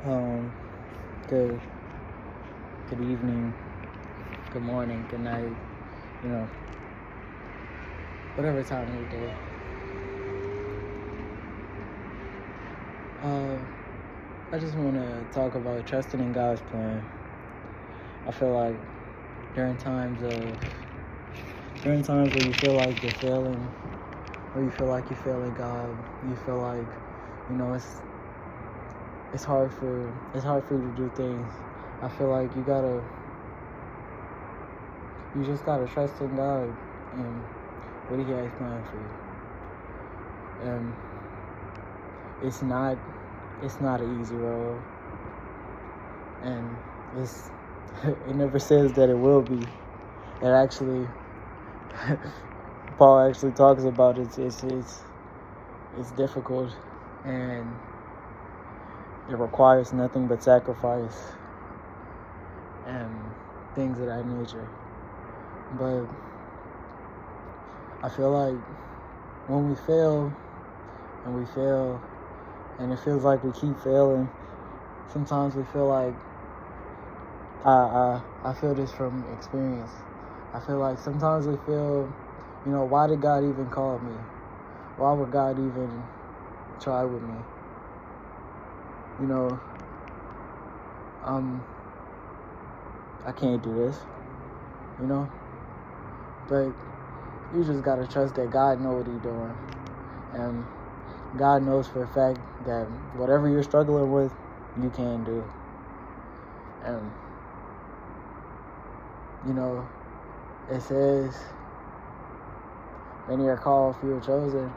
Um, good, good evening, good morning, good night, you know, whatever time of the day. Uh, I just want to talk about trusting in God's plan. I feel like during times of, during times where you feel like you're failing, or you feel like you're failing God, you feel like, it's hard for you to do things. I feel like you just gotta trust in God and what He has planned for you. And it's not an easy road, and it's it never says that it will be. It actually Paul actually talks about it. It's difficult, and it requires nothing but sacrifice and things of that nature. But I feel like when we fail and it feels like we keep failing, sometimes we feel like I feel this from experience. I feel like sometimes we feel, why did God even call me? Why would God even try with me? I can't do this, But you just gotta trust that God knows what He's doing, and God knows for a fact that whatever you're struggling with, you can do. And it says, many are called, few are chosen.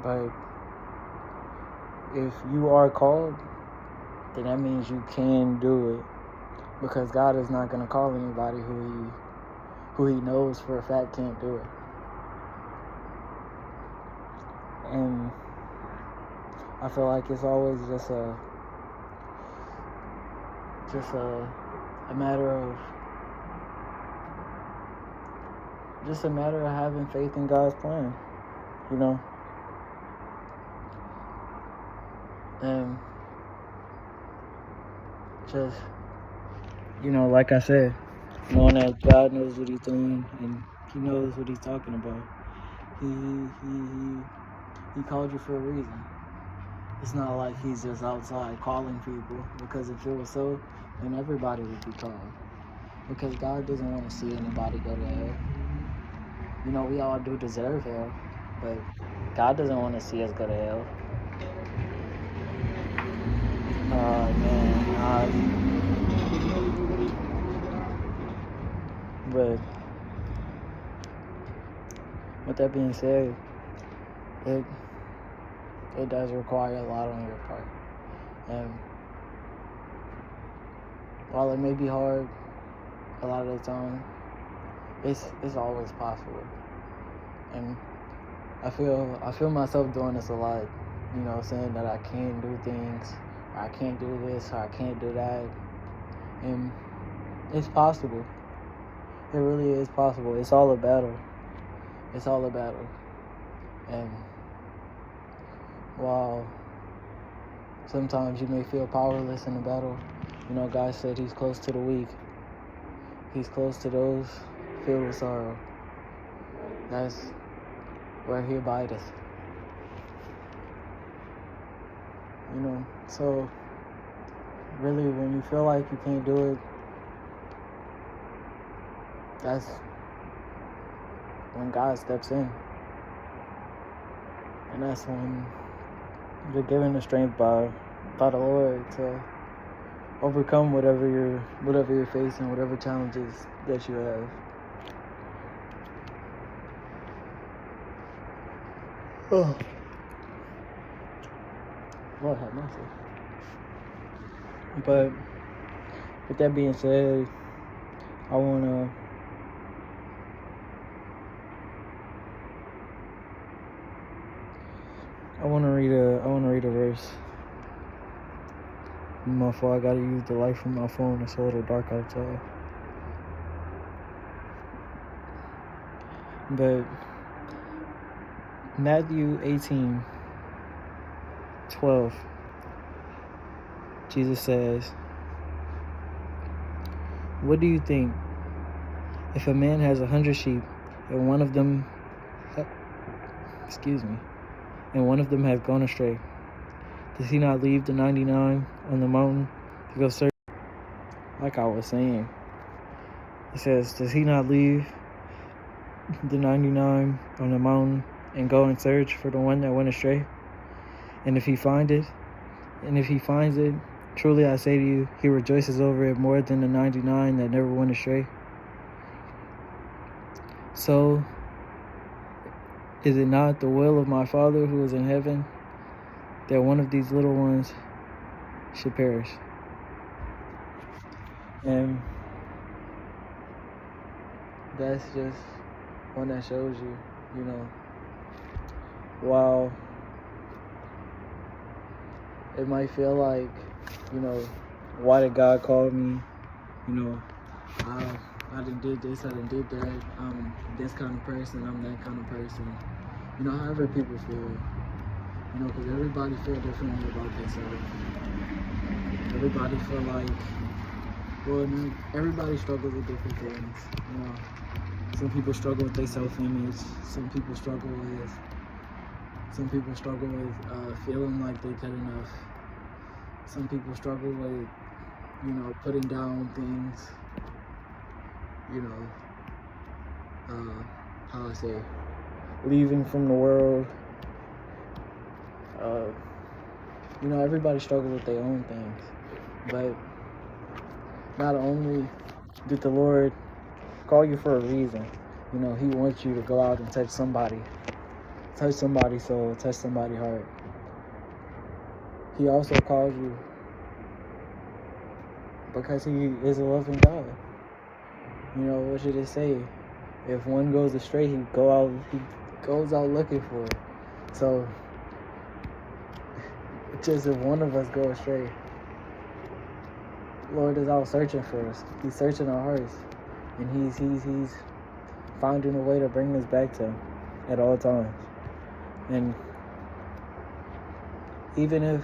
But if you are called, then that means you can do it, because God is not going to call anybody who He knows for a fact can't do it. And I feel like it's always just a matter of having faith in God's plan, and just, like I said, knowing that God knows what He's doing and He knows what He's talking about. He called you for a reason. It's not like He's just outside calling people, because if it was so, then everybody would be called. Because God doesn't want to see anybody go to hell. We all do deserve hell, but God doesn't want to see us go to hell. Oh, man. But with that being said, it does require a lot on your part. And while it may be hard a lot of the time, it's always possible. And I feel myself doing this a lot, saying that I can't do things, or I can't do this, or I can't do that. And it's possible. It really is possible. It's all a battle. And while sometimes you may feel powerless in the battle, God said He's close to the weak. He's close to those filled with sorrow. That's where He abideth. So really, when you feel like you can't do it, that's when God steps in. And that's when you're given the strength by the Lord to overcome whatever you're facing, whatever challenges that you have. Oh, Lord have mercy. But with that being said, I wanna read a verse. My fault, I gotta use the light from my phone. It's a little dark outside. But Matthew 18, 12, Jesus says, "What do you think? If a man has 100 sheep and one of them, and one of them has gone astray, does he not leave the 99 on the mountain to go search?" Like I was saying, it says, does he not leave the 99 on the mountain and go and search for the one that went astray? And if he finds it, truly I say to you, he rejoices over it more than the 99 that never went astray. So, is it not the will of my Father who is in heaven that one of these little ones should perish? And that's just one that shows you, while it might feel like, why did God call me? I done did this, I done did that. I'm this kind of person, I'm that kind of person. However people feel. Because everybody feel differently about themselves. Everybody feel like, everybody struggles with different things. Some people struggle with their self-image. Some people struggle with feeling like they good enough. Some people struggle with, putting down things. Leaving from the world. Everybody struggles with their own things. But not only did the Lord call you for a reason, He wants you to go out and touch somebody's soul, touch somebody's heart. He also called you because He is a loving God. What should it say? If one goes astray, He goes out looking for it. So, just if one of us go astray, Lord is out searching for us. He's searching our hearts, and He's finding a way to bring us back to Him at all times. And even if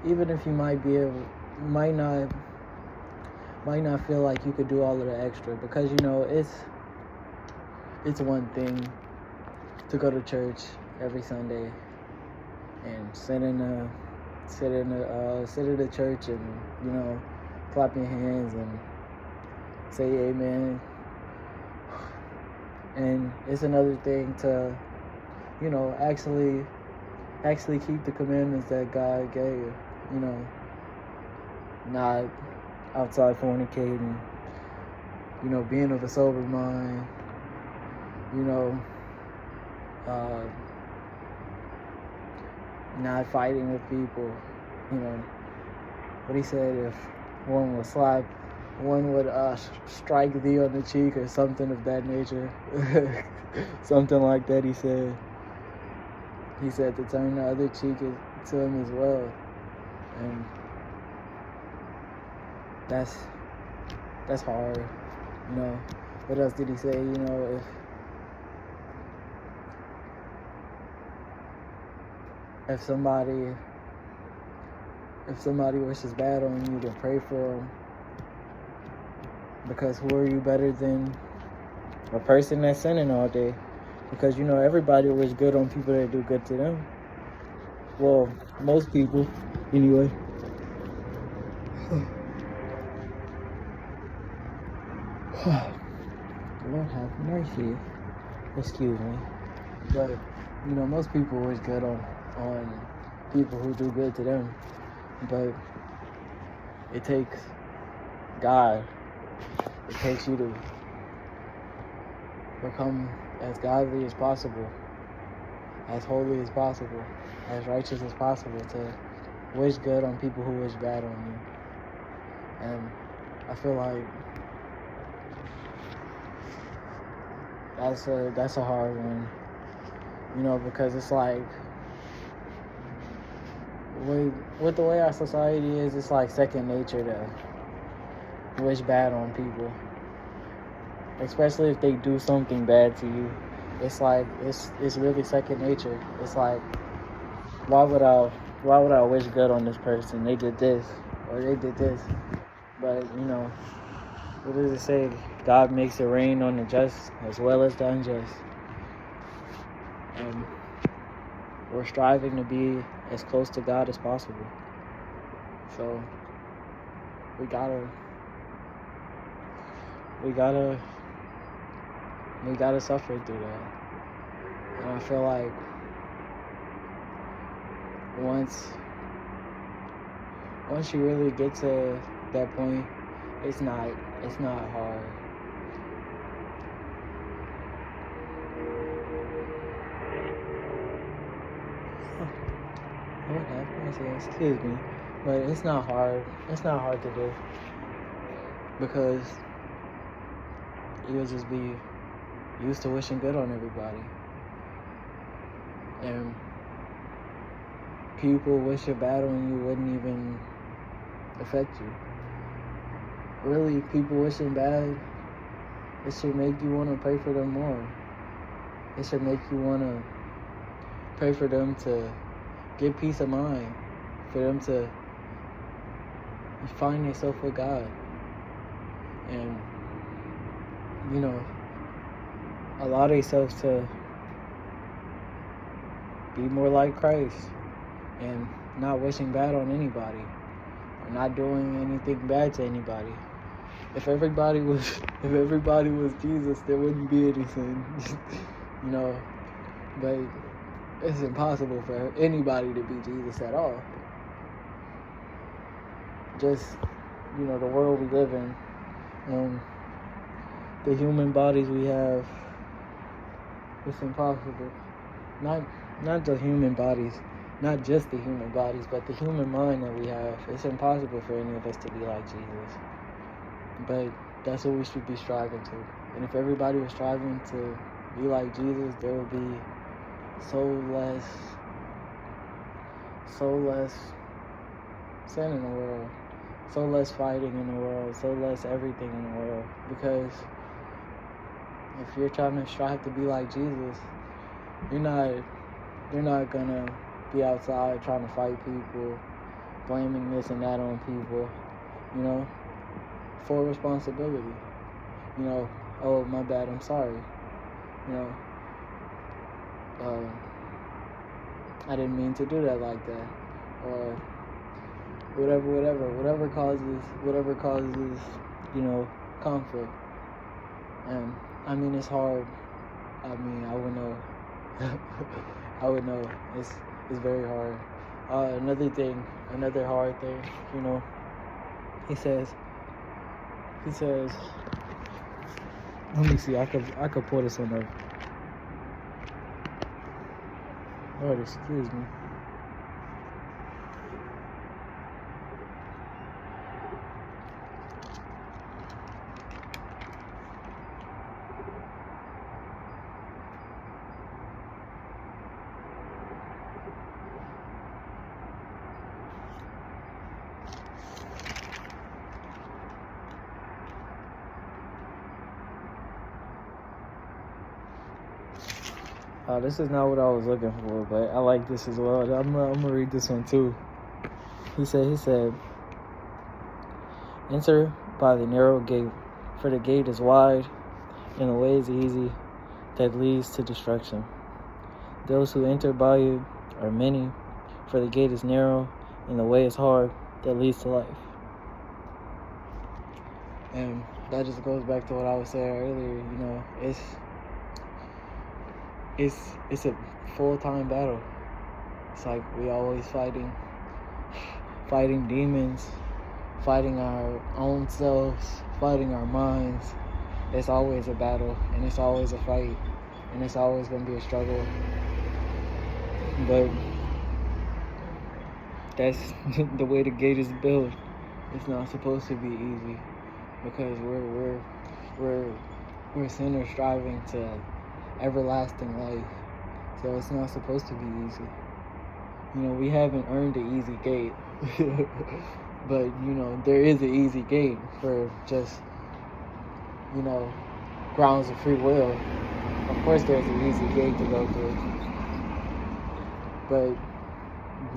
you might not feel like you could do all of the extra, because it's one thing to go to church every Sunday and sit in the church and clap your hands and say amen. And it's another thing to actually keep the commandments that God gave you. Not outside fornicating, being of a sober mind, not fighting with people, what He said, if one would strike thee on the cheek or something of that nature, something like that. He said to turn the other cheek to him as well. And that's hard. What else did He say? If somebody wishes bad on you, then pray for them. Because who are you better than a person that's sinning all day? Because everybody wish good on people that do good to them. Well, most people, anyway. Lord have mercy. Excuse me. But most people wish good on people who do good to them. But it takes God. It takes you to become as godly as possible, as holy as possible, as righteous as possible, to wish good on people who wish bad on you. And I feel like that's a hard one, because it's like, with the way our society is, it's like second nature to wish bad on people, especially if they do something bad to you. It's like, it's really second nature. It's like, why would I why would I wish good on this person? They did this or they did this. But, what does it say? God makes it rain on the just as well as the unjust. And we're striving to be as close to God as possible. So we gotta suffer through that. And I feel like once you really get to that point, it's not hard. What happened? Excuse me. But it's not hard. It's not hard to do. Because you'll just be used to wishing good on everybody. And people wishing bad on you wouldn't even affect you. Really, people wishing bad, it should make you want to pray for them more. It should make you want to pray for them to get peace of mind, for them to find themselves with God. And, allow themselves to be more like Christ and not wishing bad on anybody or not doing anything bad to anybody. If everybody was Jesus, there wouldn't be anything, but it's impossible for anybody to be Jesus at all. Just, the world we live in and the human bodies we have, it's impossible. Not the human bodies, not just the human bodies, but the human mind that we have. It's impossible for any of us to be like Jesus. But that's what we should be striving to. And if everybody was striving to be like Jesus, there would be so less sin in the world, so less fighting in the world, so less everything in the world. Because if you're trying to strive to be like Jesus, you're not gonna be outside trying to fight people, blaming this and that on people, for responsibility. Oh, my bad, I'm sorry. I didn't mean to do that like that. Or whatever causes, conflict. And it's hard. I would know. I would know. It's very hard. Another hard thing, he says, let me see, I could pull this one up. Lord, excuse me. This is not what I was looking for, but I like this as well. I'm gonna read this one too. He said, enter by the narrow gate, for the gate is wide and the way is easy that leads to destruction. Those who enter by it are many, for the gate is narrow and the way is hard that leads to life. And that just goes back to what I was saying earlier. It's a full-time battle. It's like we always fighting demons, fighting our own selves, fighting our minds. It's always a battle, and it's always a fight, and it's always going to be a struggle. But that's the way the gate is built. It's not supposed to be easy, because we're sinners striving to everlasting life. So it's not supposed to be easy. We haven't earned the easy gate. But, there is an easy gate for just, grounds of free will. Of course there's an easy gate to go through. But,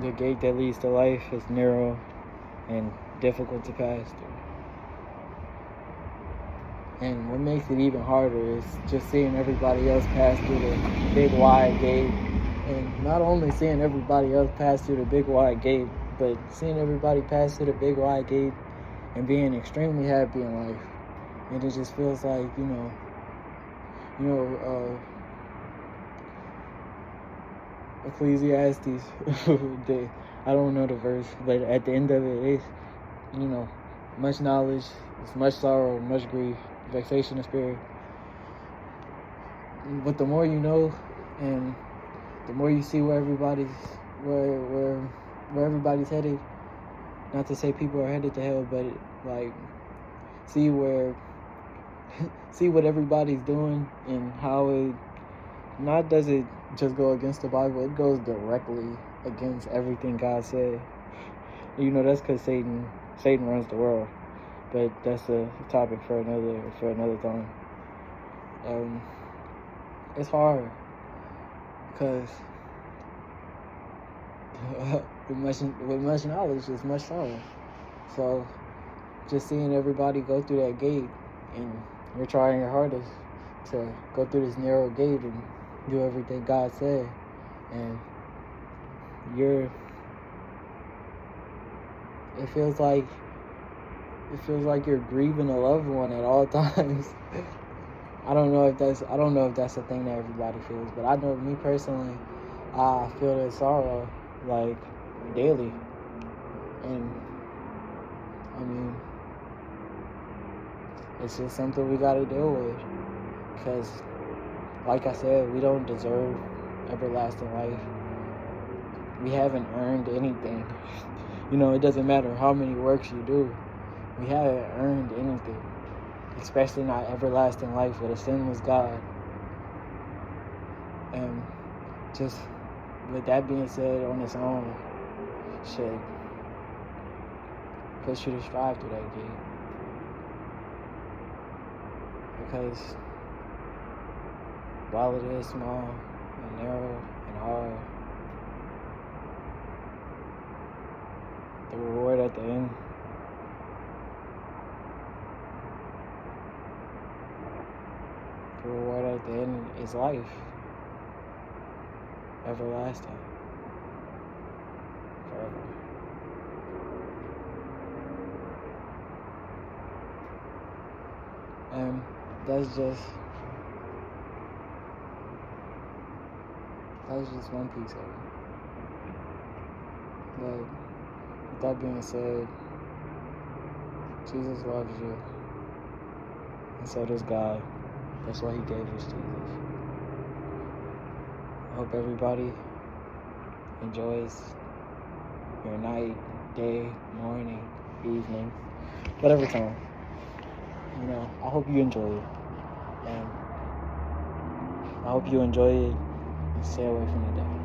the gate that leads to life is narrow and difficult to pass through. And what makes it even harder is just seeing everybody else pass through the big wide gate. And not only seeing everybody else pass through the big wide gate, but seeing everybody pass through the big wide gate and being extremely happy in life. And it just feels like, Ecclesiastes, I don't know the verse, but at the end of it is, much knowledge, it's much sorrow, much grief, vexation of spirit. But the more you know, and the more you see where everybody's headed, not to say people are headed to hell, but see what everybody's doing and how it does it just go against the Bible, it goes directly against everything God said. That's because Satan runs the world, but that's a topic for another time. It's hard because with much knowledge is much sorrow. So just seeing everybody go through that gate, and you're trying your hardest to go through this narrow gate and do everything God said, and it feels like you're grieving a loved one at all times. I don't know if that's a thing that everybody feels, but I know me personally, I feel that sorrow daily. And I mean, it's just something we gotta deal with, because like I said, we don't deserve everlasting life. We haven't earned anything. It doesn't matter how many works you do. We haven't earned anything, especially not everlasting life with a sinless God. And just with that being said, on its own, should push you to strive through that gate. Because while it is small and narrow and hard, the reward at the end is life, everlasting, forever. And that's just one piece of it. But with that being said, Jesus loves you, and so does God. That's why he gave us Jesus. I hope everybody enjoys your night, day, morning, evening, whatever time. I hope you enjoy it. And I hope you enjoy it and stay away from the devil.